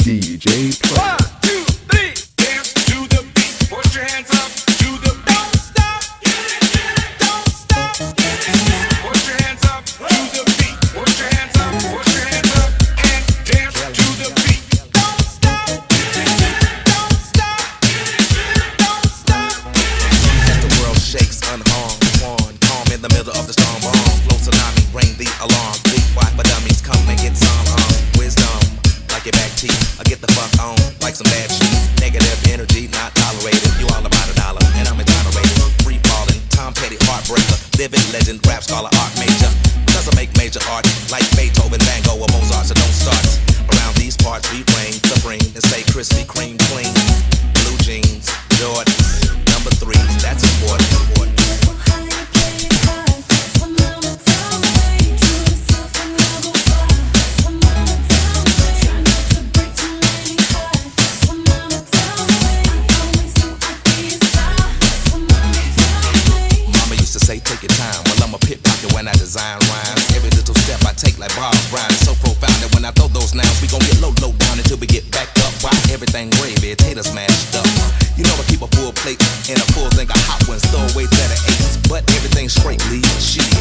DJ Play. 1, 2, 3. Dance to the beat. Put your hands up to the beat. Don't stop. Don't stop. Put your hands up to the beat. Put your hands up. Put your hands up and dance to the beat. Don't stop. Don't stop. Don't stop. As the world shakes unharmed, one calm in the middle of the storm. Bomb, flow tsunami, ring the alarm. Big white for dummies, come and get some wisdom. Like your back teeth, I get the fuck on like some bad shit. Negative energy not tolerated. You all about a dollar and I'm exonerated. Free falling, Tom Petty, heartbreaker, living legend, rap scholar, art major. Cause I make major art like Beethoven, Van Gogh, or Mozart. So don't start. Around these parts we reign supreme and stay crispy, cream clean. Blue jeans, Jordans, number 3, that's important. Take your time, well I'm a pit pocket when I design rhymes. Every little step I take like Bob Brown is so profound that when I throw those nouns, we gon' get low down until we get back up. Why everything gravy, taters mashed up. You know I keep a full plate and a full thing of hot ones, throw away better 8s, but everything's straight lead shitty.